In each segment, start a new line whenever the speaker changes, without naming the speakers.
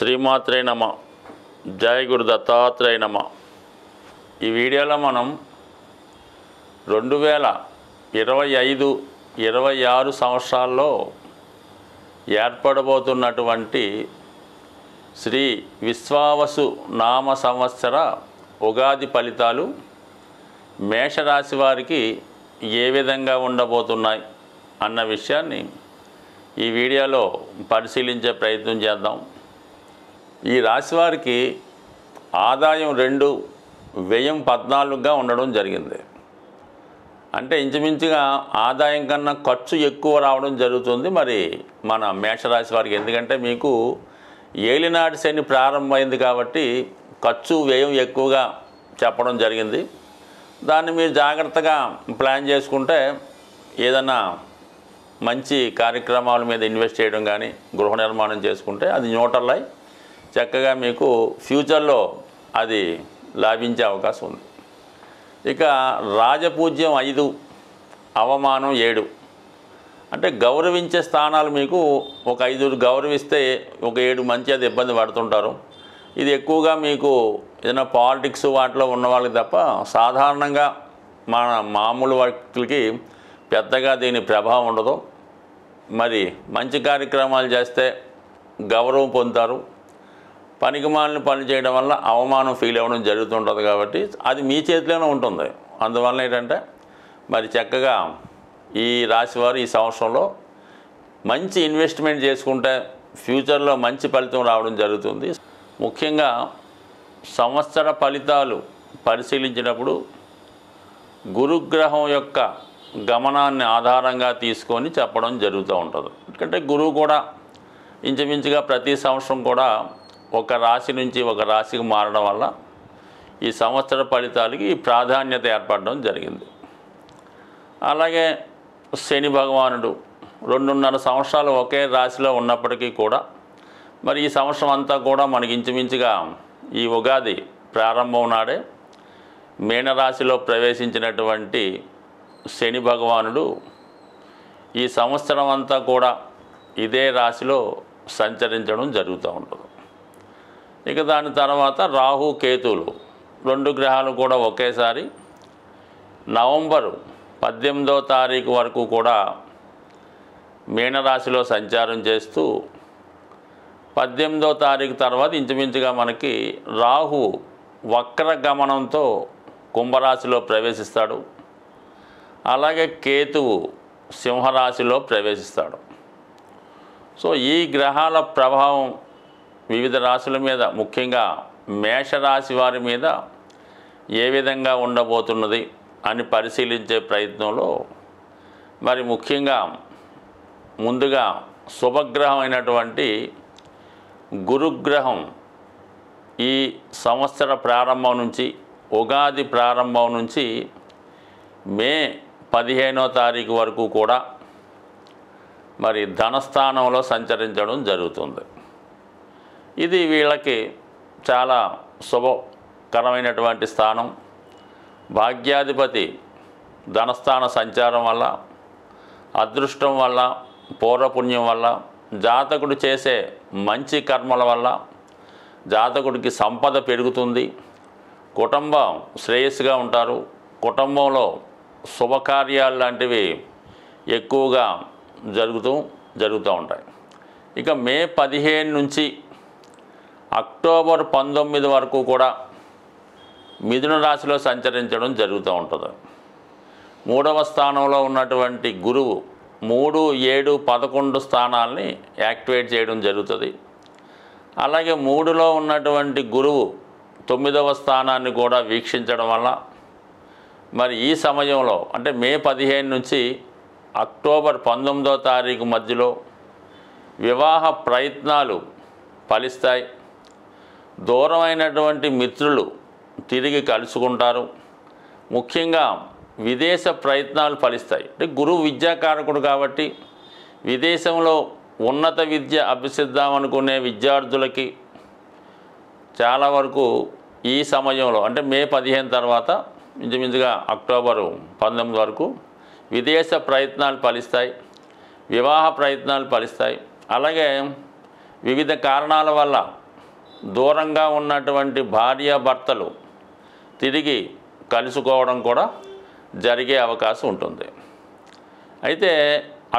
శ్రీమాత్రే నమ. జయ గురు దత్తాత్రేయ నమ. ఈ వీడియోలో మనం 2025-26 సంవత్సరాల్లో ఏర్పడబోతున్నటువంటి శ్రీ విశ్వావసు నామ సంవత్సర ఉగాది ఫలితాలు మేషరాశి వారికి ఏ విధంగా ఉండబోతున్నాయి అన్న విషయాన్ని ఈ వీడియోలో పరిశీలించే ప్రయత్నం చేద్దాం. ఈ రాశి వారికి ఆదాయం 2, వ్యయం 14గా ఉండడం జరిగింది. అంటే ఇంచుమించుగా ఆదాయం కన్నా ఖర్చు ఎక్కువ రావడం జరుగుతుంది మరి మన మేషరాశి వారికి. ఎందుకంటే మీకు ఏలినాటి శని ప్రారంభమైంది కాబట్టి ఖర్చు వ్యయం ఎక్కువగా చెప్పడం జరిగింది. దాన్ని మీరు జాగ్రత్తగా ప్లాన్ చేసుకుంటే ఏదైనా మంచి కార్యక్రమాల మీద ఇన్వెస్ట్ చేయడం కానీ గృహ నిర్మాణం చేసుకుంటే అది న్యూట్రల్ అయి చక్కగా మీకు ఫ్యూచర్లో అది లాభించే అవకాశం ఉంది. ఇక రాజపూజ్యం 5, అవమానం 7. అంటే గౌరవించే స్థానాలు మీకు ఒక 5 గౌరవిస్తే ఒక 7 మంచి అది ఇబ్బంది పడుతుంటారు. ఇది ఎక్కువగా మీకు ఏదైనా పాలిటిక్స్ వాటిలో ఉన్న వాళ్ళకి తప్ప సాధారణంగా మన మామూలు వ్యక్తులకి పెద్దగా దీని ప్రభావం ఉండదు. మరి మంచి కార్యక్రమాలు చేస్తే గౌరవం పొందుతారు. పనికిమాలిన పని చేయడం వల్ల అవమానం ఫీల్ అవ్వడం జరుగుతుంటుంది కాబట్టి అది మీ చేతిలోనే ఉంటుంది. అందువల్ల ఏంటంటే మరి చక్కగా ఈ రాశివారు ఈ సంవత్సరంలో మంచి ఇన్వెస్ట్మెంట్ చేసుకుంటే ఫ్యూచర్లో మంచి ఫలితం రావడం జరుగుతుంది. ముఖ్యంగా సంవత్సర ఫలితాలు పరిశీలించినప్పుడు గురుగ్రహం యొక్క గమనాన్ని ఆధారంగా తీసుకొని చెప్పడం జరుగుతూ ఉంటుంది. ఎందుకంటే గురువు కూడా ఇంచుమించుగా ప్రతి సంవత్సరం కూడా ఒక రాశి నుంచి ఒక రాశికి మారడం వల్ల ఈ సంవత్సర ఫలితాలకి ప్రాధాన్యత ఏర్పడడం జరిగింది. అలాగే శని భగవానుడు 2.5 సంవత్సరాలు ఒకే రాశిలో ఉన్నప్పటికీ కూడా మరి ఈ సంవత్సరం అంతా కూడా మనకి ఇంచుమించుగా ఈ ఉగాది ప్రారంభం నాడే మీనరాశిలో ప్రవేశించినటువంటి శని భగవానుడు ఈ సంవత్సరం అంతా కూడా ఇదే రాశిలో సంచరించడం జరుగుతూ ఉంటుంది. ఇక దాని తర్వాత రాహు కేతువులు 2 గ్రహాలు కూడా ఒకేసారి నవంబర్ 18వ తారీఖు వరకు కూడా మీనరాశిలో సంచారం చేస్తూ 18వ తారీఖు తర్వాత ఇంచుమించుగా మనకి రాహు వక్ర గమనంతో కుంభరాశిలో ప్రవేశిస్తాడు. అలాగే కేతువు సింహరాశిలో ప్రవేశిస్తాడు. సో ఈ గ్రహాల ప్రభావం వివిధ రాశుల మీద ముఖ్యంగా మేషరాశి వారి మీద ఏ విధంగా ఉండబోతున్నది అని పరిశీలించే ప్రయత్నంలో మరి ముఖ్యంగా ముందుగా శుభగ్రహం అయినటువంటి గురుగ్రహం ఈ సంవత్సర ప్రారంభం నుంచి ఉగాది ప్రారంభం నుంచి మే 15వ తారీఖు వరకు కూడా మరి ధనస్థానంలో సంచరించడం జరుగుతుంది. ఇది వీళ్ళకి చాలా శుభకరమైనటువంటి స్థానం. భాగ్యాధిపతి ధనస్థాన సంచారం వల్ల, అదృష్టం వల్ల, పూర్వపుణ్యం వల్ల, జాతకుడు చేసే మంచి కర్మల వల్ల జాతకుడికి సంపద పెరుగుతుంది. కుటుంబం శ్రేయస్సుగా ఉంటారు. కుటుంబంలో శుభకార్యాలు లాంటివి ఎక్కువగా జరుగుతూ ఉంటాయి. ఇక మే 15 నుంచి అక్టోబర్ 19 వరకు కూడా మిథున రాశిలో సంచరించడం జరుగుతూ ఉంటుంది. 3వ స్థానంలో ఉన్నటువంటి గురువు 3, 7, 11 స్థానాల్ని యాక్టివేట్ చేయడం జరుగుతుంది. అలాగే 3లో ఉన్నటువంటి గురువు 9వ స్థానాన్ని కూడా వీక్షించడం వల్ల మరి ఈ సమయంలో అంటే మే 15 నుంచి అక్టోబర్ 19వ తారీఖు మధ్యలో వివాహ ప్రయత్నాలు ఫలిస్తాయి. దూరమైనటువంటి మిత్రులు తిరిగి కలుసుకుంటారు. ముఖ్యంగా విదేశ ప్రయత్నాలు ఫలిస్తాయి. అంటే గురువు విద్యాకారకుడు కాబట్టి విదేశంలో ఉన్నత విద్య అభ్యసిద్దామనుకునే విద్యార్థులకి చాలా వరకు ఈ సమయంలో అంటే మే 15 తర్వాత ఇంచుమించుగా అక్టోబర్ 19 వరకు విదేశ ప్రయత్నాలు ఫలిస్తాయి. వివాహ ప్రయత్నాలు ఫలిస్తాయి. అలాగే వివిధ కారణాల వల్ల దూరంగా ఉన్నటువంటి భార్యాభర్తలు తిరిగి కలుసుకోవడం కూడా జరిగే అవకాశం ఉంటుంది. అయితే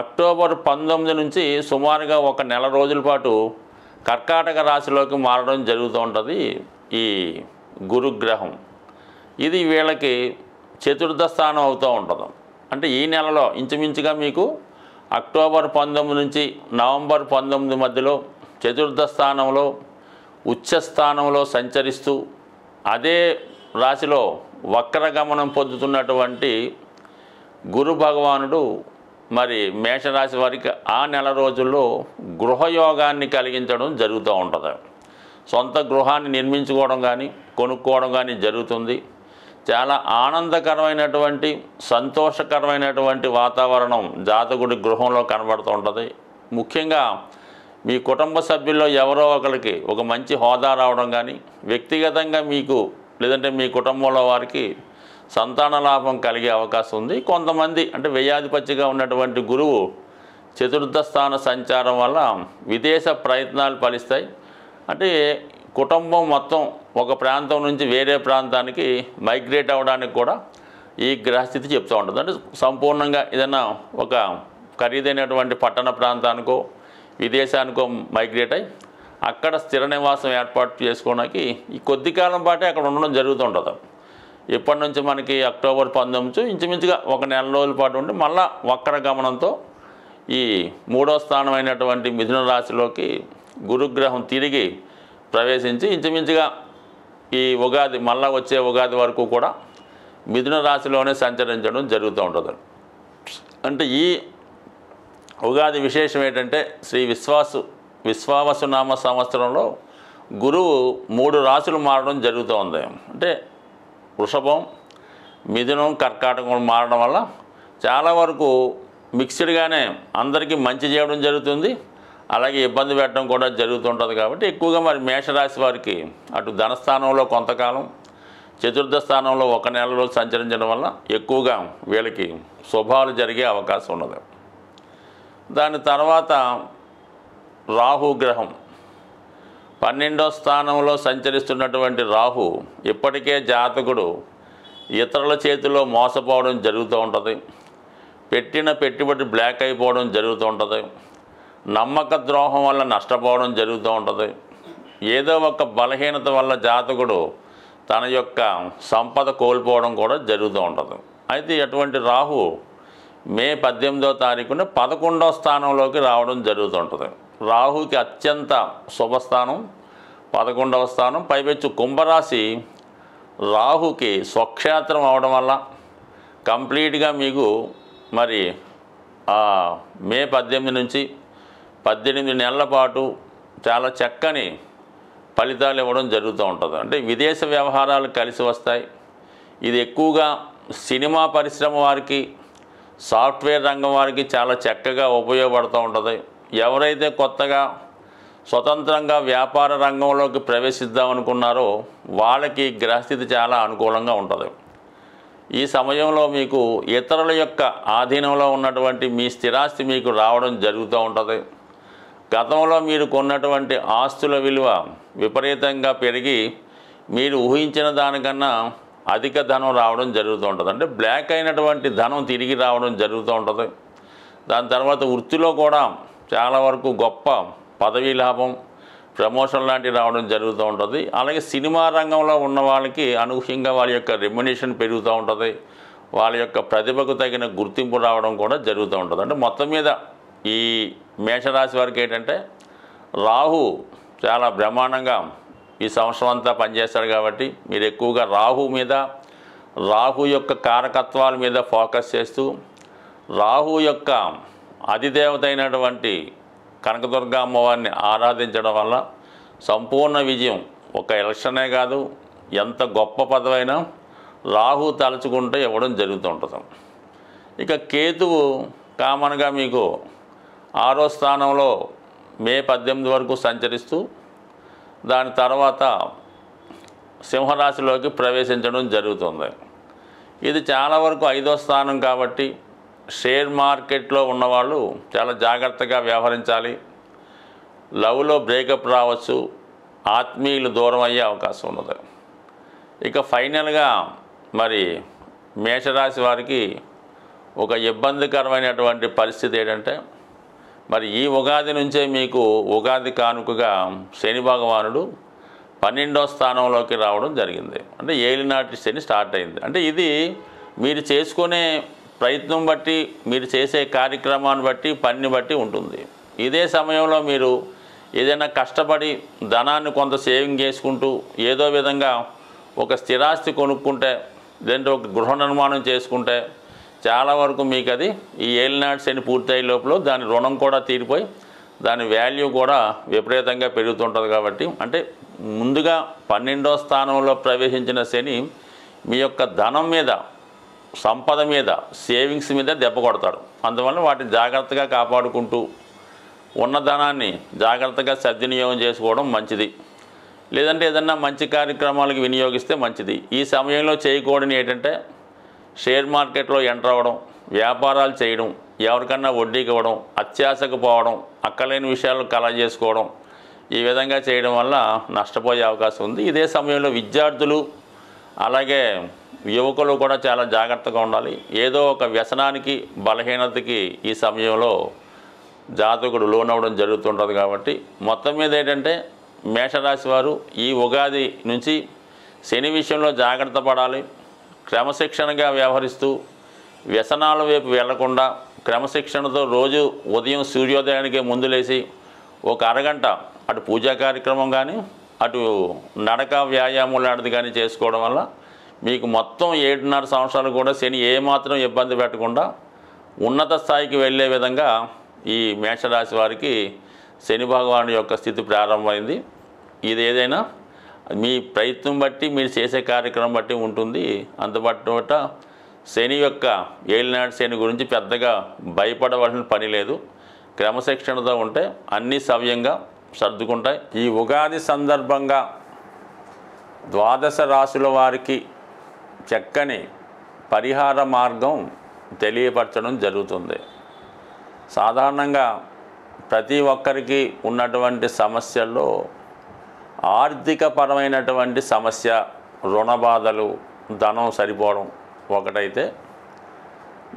అక్టోబర్ 19 నుంచి సుమారుగా ఒక నెల రోజుల పాటు కర్కాటక రాశిలోకి మారడం జరుగుతూ ఉంటుంది ఈ గురుగ్రహం. ఇది వీళ్ళకి చతుర్థ స్థానం అవుతూ ఉంటుంది. అంటే ఈ నెలలో ఇంచుమించుగా మీకు అక్టోబర్ 19 నుంచి నవంబర్ 19 మధ్యలో చతుర్థ స్థానంలో ఉచ్చ స్థానంలో సంచరిస్తూ అదే రాశిలో వక్రగమనం పొందుతున్నటువంటి గురు భగవానుడు మరి మేషరాశి వారికి ఆ నెల రోజుల్లో గృహయోగాన్ని కలిగించడం జరుగుతూ ఉంటుంది. సొంత గృహాన్ని నిర్మించుకోవడం కానీ కొనుక్కోవడం కానీ జరుగుతుంది. చాలా ఆనందకరమైనటువంటి సంతోషకరమైనటువంటి వాతావరణం జాతకుడి గృహంలో కనబడుతూ ఉంటుంది. ముఖ్యంగా మీ కుటుంబ సభ్యుల్లో ఎవరో ఒకరికి ఒక మంచి హోదా రావడం కానీ, వ్యక్తిగతంగా మీకు లేదంటే మీ కుటుంబంలో వారికి సంతాన లాభం కలిగే అవకాశం ఉంది. కొంతమంది అంటే వ్యయాధిపత్యగా ఉన్నటువంటి గురువు చతుర్థ స్థాన సంచారం వల్ల విదేశ ప్రయత్నాలు ఫలిస్తాయి. అంటే కుటుంబం మొత్తం ఒక ప్రాంతం నుంచి వేరే ప్రాంతానికి మైగ్రేట్ అవ్వడానికి కూడా ఈ గ్రహస్థితి చెప్తూ ఉంటుంది. అంటే సంపూర్ణంగా ఏదైనా ఒక ఖరీదైనటువంటి పట్టణ ప్రాంతానికో విదేశానికో మైగ్రేట్ అయ్యి అక్కడ స్థిర నివాసం ఏర్పాటు చేసుకోవడానికి ఈ కొద్ది కాలం పాటే అక్కడ ఉండడం జరుగుతుంటుంది. ఇప్పటి నుంచి మనకి అక్టోబర్ 19 ఇంచుమించుగా ఒక నెల రోజుల పాటు ఉండి మళ్ళా వక్ర గమనంతో ఈ 3వ స్థానమైనటువంటి మిథున రాశిలోకి గురుగ్రహం తిరిగి ప్రవేశించి ఇంచుమించుగా ఈ ఉగాది మళ్ళా వచ్చే ఉగాది వరకు కూడా మిథున రాశిలోనే సంచరించడం జరుగుతూ ఉంటుంది. అంటే ఈ ఉగాది విశేషం ఏంటంటే శ్రీ విశ్వావసునామ సంవత్సరంలో గురువు 3 రాశులు మారడం జరుగుతూ ఉంది. అంటే వృషభం, మిథునం, కర్కాటకం మారడం వల్ల చాలా వరకు మిక్స్డ్గానే అందరికీ మంచి చేయడం జరుగుతుంది, అలాగే ఇబ్బంది పెట్టడం కూడా జరుగుతుంటుంది. కాబట్టి ఎక్కువగా మరి మేషరాశి వారికి అటు ధనస్థానంలో కొంతకాలం, చతుర్థ స్థానంలో ఒక నెల రోజులు సంచరించడం వల్ల ఎక్కువగా వీళ్ళకి శుభాలు జరిగే అవకాశం ఉన్నది. దాని తర్వాత రాహుగ్రహం 12వ స్థానంలో సంచరిస్తున్నటువంటి రాహు ఇప్పటికే జాతకుడు ఇతరుల చేతిలో మోసపోవడం జరుగుతూ ఉంటుంది. పెట్టిన పెట్టుబడి బ్లాక్ అయిపోవడం జరుగుతూ ఉంటుంది. నమ్మక ద్రోహం వల్ల నష్టపోవడం జరుగుతూ ఉంటుంది. ఏదో ఒక బలహీనత వల్ల జాతకుడు తన యొక్క సంపద కోల్పోవడం కూడా జరుగుతూ ఉంటుంది. అయితే అటువంటి రాహు మే 18వ తారీఖున 11వ స్థానంలోకి రావడం జరుగుతుంటుంది. రాహుకి అత్యంత శుభస్థానం 11వ స్థానం. పైపెచ్చు కుంభరాశి రాహుకి స్వక్షేత్రం అవడం వల్ల కంప్లీట్గా మీకు మరి మే 18 నుంచి 18 నెలల పాటు చాలా చక్కని ఫలితాలు ఇవ్వడం జరుగుతూ ఉంటుంది. అంటే విదేశ వ్యవహారాలు కలిసి వస్తాయి. ఇది ఎక్కువగా సినిమా పరిశ్రమ వారికి, సాఫ్ట్వేర్ రంగం వారికి చాలా చక్కగా ఉపయోగపడుతూ ఉంటుంది. ఎవరైతే కొత్తగా స్వతంత్రంగా వ్యాపార రంగంలోకి ప్రవేశిద్దామనుకున్నారో వాళ్ళకి గ్రహస్థితి చాలా అనుకూలంగా ఉంటుంది. ఈ సమయంలో మీకు ఇతరుల యొక్క ఆధీనంలో ఉన్నటువంటి మీ స్థిరాస్తి మీకు రావడం జరుగుతూ ఉంటుంది. గతంలో మీరు కొన్నటువంటి ఆస్తుల విలువ విపరీతంగా పెరిగి మీరు ఊహించిన దానికన్నా అధిక ధనం రావడం జరుగుతూ ఉంటుంది. అంటే బ్లాక్ అయినటువంటి ధనం తిరిగి రావడం జరుగుతూ ఉంటుంది. దాని తర్వాత వృత్తిలో కూడా చాలా వరకు గొప్ప పదవీ లాభం, ప్రమోషన్ లాంటివి రావడం జరుగుతూ ఉంటుంది. అలాగే సినిమా రంగంలో ఉన్న వాళ్ళకి అనూహ్యంగా వాళ్ళ యొక్క రెమ్యునేషన్ పెరుగుతూ ఉంటుంది. వాళ్ళ యొక్క ప్రతిభకు తగిన గుర్తింపు రావడం కూడా జరుగుతూ ఉంటుంది. అంటే మొత్తం మీద ఈ మేషరాశి వారికి ఏంటంటే రాహు చాలా బ్రహ్మాండంగా ఈ సంవత్సరం అంతా పనిచేస్తాడు. కాబట్టి మీరు ఎక్కువగా రాహు మీద, రాహు యొక్క కారకత్వాల మీద ఫోకస్ చేస్తూ రాహు యొక్క అధిదేవత అయినటువంటి కనకదుర్గ అమ్మవారిని ఆరాధించడం వల్ల సంపూర్ణ విజయం. ఒక ఎలక్షనే కాదు, ఎంత గొప్ప పదవైనా రాహు తలుచుకుంటే ఇవ్వడం జరుగుతూ ఉంటుంది. ఇక కేతువు కామన్గా మీకు 6వ స్థానంలో మే 18 వరకు సంచరిస్తూ దాని తర్వాత సింహరాశిలోకి ప్రవేశించడం జరుగుతుంది. ఇది చాలా వరకు 5వ స్థానం కాబట్టి షేర్ మార్కెట్లో ఉన్నవాళ్ళు చాలా జాగ్రత్తగా వ్యవహరించాలి. లవ్లో బ్రేకప్ రావచ్చు, ఆత్మీయులు దూరం అయ్యే అవకాశం ఉన్నది. ఇక ఫైనల్గా మరి మేషరాశి వారికి ఒక ఇబ్బందికరమైనటువంటి పరిస్థితి ఏంటంటే, మరి ఈ ఉగాది నుంచే మీకు ఉగాది కానుకగా శని భగవానుడు 12వ స్థానంలోకి రావడం జరిగింది. అంటే ఏలినాటి శని స్టార్ట్ అయింది. అంటే ఇది మీరు చేసుకునే ప్రయత్నం బట్టి, మీరు చేసే కార్యక్రమాన్ని బట్టి, పనిని బట్టి ఉంటుంది. ఇదే సమయంలో మీరు ఏదైనా కష్టపడి ధనాన్ని కొంత సేవింగ్ చేసుకుంటూ ఏదో విధంగా ఒక స్థిరాస్తి కొనుక్కుంటే, లేదంటే ఒక గృహ నిర్మాణం చేసుకుంటే చాలా వరకు మీకు అది ఈ ఏలినాటి శని పూర్తయ్యే లోపల దాని రుణం కూడా తీరిపోయి దాని వాల్యూ కూడా విపరీతంగా పెరుగుతుంటుంది. కాబట్టి అంటే ముందుగా 12వ స్థానంలో ప్రవేశించిన శని మీ యొక్క ధనం మీద, సంపద మీద, సేవింగ్స్ మీద దెబ్బ కొడతాడు. అందువల్ల వాటిని జాగ్రత్తగా కాపాడుకుంటూ ఉన్న ధనాన్ని జాగ్రత్తగా సద్వినియోగం చేసుకోవడం మంచిది. లేదంటే ఏదన్నా మంచి కార్యక్రమాలకు వినియోగిస్తే మంచిది. ఈ సమయంలో చేయకూడని ఏంటంటే షేర్ మార్కెట్లో ఎంటర్ అవ్వడం, వ్యాపారాలు చేయడం, ఎవరికన్నా వడ్డీకి ఇవ్వడం, అత్యాశకు పోవడం, అక్కలేని విషయాలు కలగజేసుకోవడం, ఈ విధంగా చేయడం వల్ల నష్టపోయే అవకాశం ఉంది. ఇదే సమయంలో విద్యార్థులు అలాగే యువకులు కూడా చాలా జాగ్రత్తగా ఉండాలి. ఏదో ఒక వ్యసనానికి, బలహీనతకి ఈ సమయంలో జాతకుడు లోనవ్వడం జరుగుతుంటుంది. కాబట్టి మొత్తం మీద ఏంటంటే మేషరాశి వారు ఈ ఉగాది నుంచి శని విషయంలో జాగ్రత్త పడాలి. క్రమశిక్షణగా వ్యవహరిస్తూ వ్యసనాల వైపు వెళ్లకుండా క్రమశిక్షణతో రోజు ఉదయం సూర్యోదయానికి ముందు లేచి ఒక అరగంట అటు పూజా కార్యక్రమం కానీ, అటు నడక వ్యాయామం లాంటిది కానీ చేసుకోవడం వల్ల మీకు మొత్తం 7.5 సంవత్సరాలు కూడా శని ఏమాత్రం ఇబ్బంది పెట్టకుండా ఉన్నత స్థాయికి వెళ్ళే విధంగా ఈ మేషరాశి వారికి శని భగవాను యొక్క స్థితి ప్రారంభమైంది. ఇది ఏదైనా మీ ప్రయత్నం బట్టి, మీరు చేసే కార్యక్రమం బట్టి ఉంటుంది. అందుబట్ట శని యొక్క ఏలినాటి శని గురించి పెద్దగా భయపడవలసిన పని లేదు. క్రమశిక్షణతో ఉంటే అన్నీ సవ్యంగా సర్దుకుంటాయి. ఈ ఉగాది సందర్భంగా 12 రాశుల వారికి చక్కని పరిహార మార్గం తెలియపరచడం జరుగుతుంది. సాధారణంగా ప్రతి ఒక్కరికి ఉన్నటువంటి సమస్యల్లో ఆర్థికపరమైనటువంటి సమస్య, రుణ బాధలు, ధనం సరిపోవడం ఒకటైతే,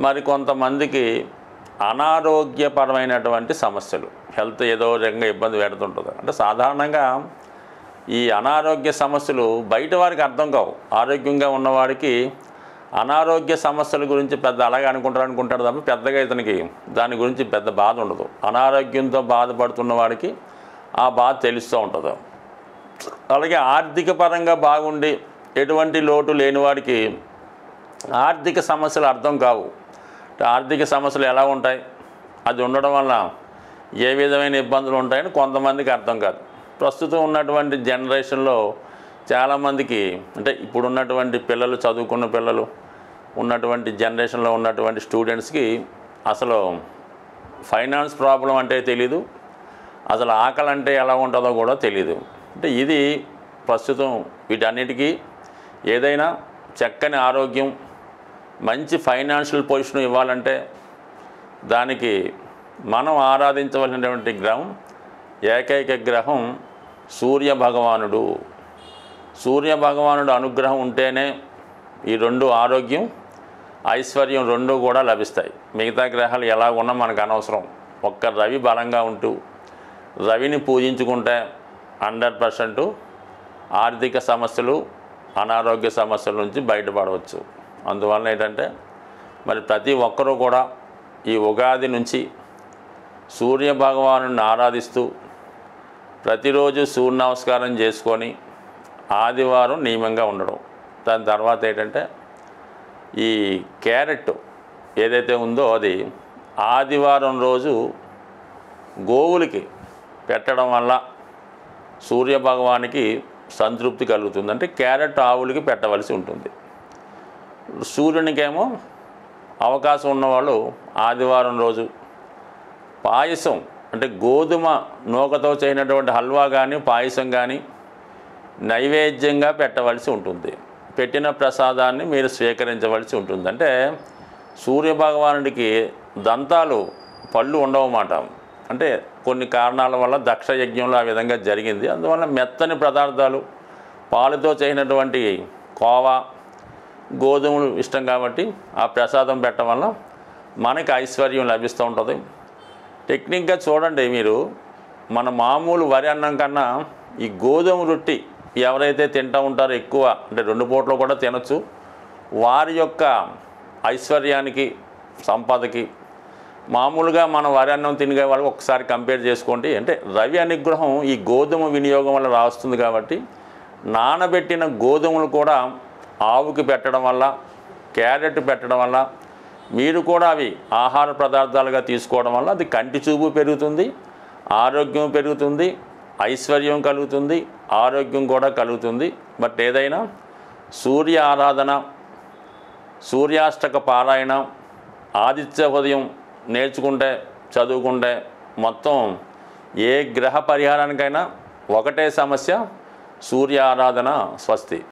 మరి కొంతమందికి అనారోగ్యపరమైనటువంటి సమస్యలు, హెల్త్ ఏదో రకంగా ఇబ్బంది పెడుతుంటుంది. అంటే సాధారణంగా ఈ అనారోగ్య సమస్యలు బయట వారికి అర్థం కావు. ఆరోగ్యంగా ఉన్నవాడికి అనారోగ్య సమస్యల గురించి పెద్ద అలాగే అనుకుంటాడు తప్ప పెద్దగా ఇతనికి దాని గురించి పెద్ద బాధ ఉండదు. అనారోగ్యంతో బాధపడుతున్న వాడికి ఆ బాధ తెలుస్తూ ఉంటుంది. అలాగే ఆర్థిక పరంగా బాగుండి ఎటువంటి లోటు లేని వాడికి ఆర్థిక సమస్యలు అర్థం కావు. ఆర్థిక సమస్యలు ఎలా ఉంటాయి, అది ఉండడం వల్ల ఏ విధమైన ఇబ్బందులు ఉంటాయని కొంతమందికి అర్థం కాదు. ప్రస్తుతం ఉన్నటువంటి జనరేషన్లో చాలామందికి, అంటే ఇప్పుడు ఉన్నటువంటి పిల్లలు, చదువుకున్న పిల్లలు ఉన్నటువంటి జనరేషన్లో ఉన్నటువంటి స్టూడెంట్స్కి అసలు ఫైనాన్స్ ప్రాబ్లం అంటే తెలీదు, అసలు ఆకలి అంటే ఎలా ఉంటుందో కూడా తెలీదు. అంటే ఇది ప్రస్తుతం వీటన్నిటికీ ఏదైనా చక్కని ఆరోగ్యం, మంచి ఫైనాన్షియల్ పొజిషన్ ఇవ్వాలంటే దానికి మనం ఆరాధించవలసినటువంటి గ్రహం, ఏకైక గ్రహం సూర్య భగవానుడు. సూర్య భగవానుడు అనుగ్రహం ఉంటేనే ఈ రెండు, ఆరోగ్యం, ఐశ్వర్యం రెండు కూడా లభిస్తాయి. మిగతా గ్రహాలు ఎలా ఉన్నా మనకు అనవసరం. ఒక్క రవి బలంగా ఉంటూ రవిని పూజించుకుంటే 100% ఆర్థిక సమస్యలు, అనారోగ్య సమస్యల నుంచి బయటపడవచ్చు. అందువల్ల ఏంటంటే మరి ప్రతి ఒక్కరూ కూడా ఈ ఉగాది నుంచి సూర్య భగవాను ఆరాధిస్తూ ప్రతిరోజు సూర్య నమస్కారం చేసుకొని ఆదివారం నియమంగా ఉండడం. దాని తర్వాత ఏంటంటే ఈ క్యారెట్ ఏదైతే ఉందో అది ఆదివారం రోజు గోవులకి పెట్టడం వల్ల సూర్య భగవానికి సంతృప్తి కలుగుతుంది. అంటే క్యారెట్ ఆవులకి పెట్టవలసి ఉంటుంది. సూర్యునికేమో అవకాశం ఉన్నవాళ్ళు ఆదివారం రోజు పాయసం, అంటే గోధుమ నూకతో చేయనటువంటి హల్వా కానీ, పాయసం కానీ నైవేద్యంగా పెట్టవలసి ఉంటుంది. పెట్టిన ప్రసాదాన్ని మీరు స్వీకరించవలసి ఉంటుంది. అంటే సూర్యభగవానుడికి దంతాలు, పళ్ళు ఉండవన్నమాట. అంటే కొన్ని కారణాల వల్ల దక్ష యజ్ఞంలో ఆ విధంగా జరిగింది. అందువల్ల మెత్తని పదార్థాలు, పాలుతో చేసినటువంటి కోవా, గోధుమలు ఇష్టం కాబట్టి ఆ ప్రసాదం పెట్టడం వల్ల మనకి ఐశ్వర్యం లభిస్తూ ఉంటుంది. టెక్నిక్గా చూడండి, మీరు మన మామూలు వరి అన్నం కన్నా ఈ గోధుమ రొట్టి ఎవరైతే తింటూ ఉంటారో ఎక్కువ, అంటే 2 పూటలు కూడా తినచ్చు, వారి యొక్క ఐశ్వర్యానికి, సంపదకి మామూలుగా మనం వరి అన్నం తినే వాళ్ళకి ఒకసారి కంపేర్ చేసుకోండి. అంటే రవి అనుగ్రహం ఈ గోధుమ వినియోగం వల్ల రాస్తుంది కాబట్టి నానబెట్టిన గోధుమలు కూడా ఆవుకి పెట్టడం వల్ల, క్యారెట్ పెట్టడం వల్ల, మీరు కూడా అవి ఆహార పదార్థాలుగా తీసుకోవడం వల్ల అది కంటి చూపు పెరుగుతుంది, ఆరోగ్యం పెరుగుతుంది, ఐశ్వర్యం కలుగుతుంది, ఆరోగ్యం కూడా కలుగుతుంది. బట్ ఏదైనా సూర్య ఆరాధన, సూర్యాష్టక పారాయణ, ఆదిత్య ఉదయం నేర్చుకుంటే, చదువుకుంటే మొత్తం ఏ గ్రహ పరిహారానికైనా ఒకటే సమస్య, సూర్య ఆరాధన. స్వస్తి.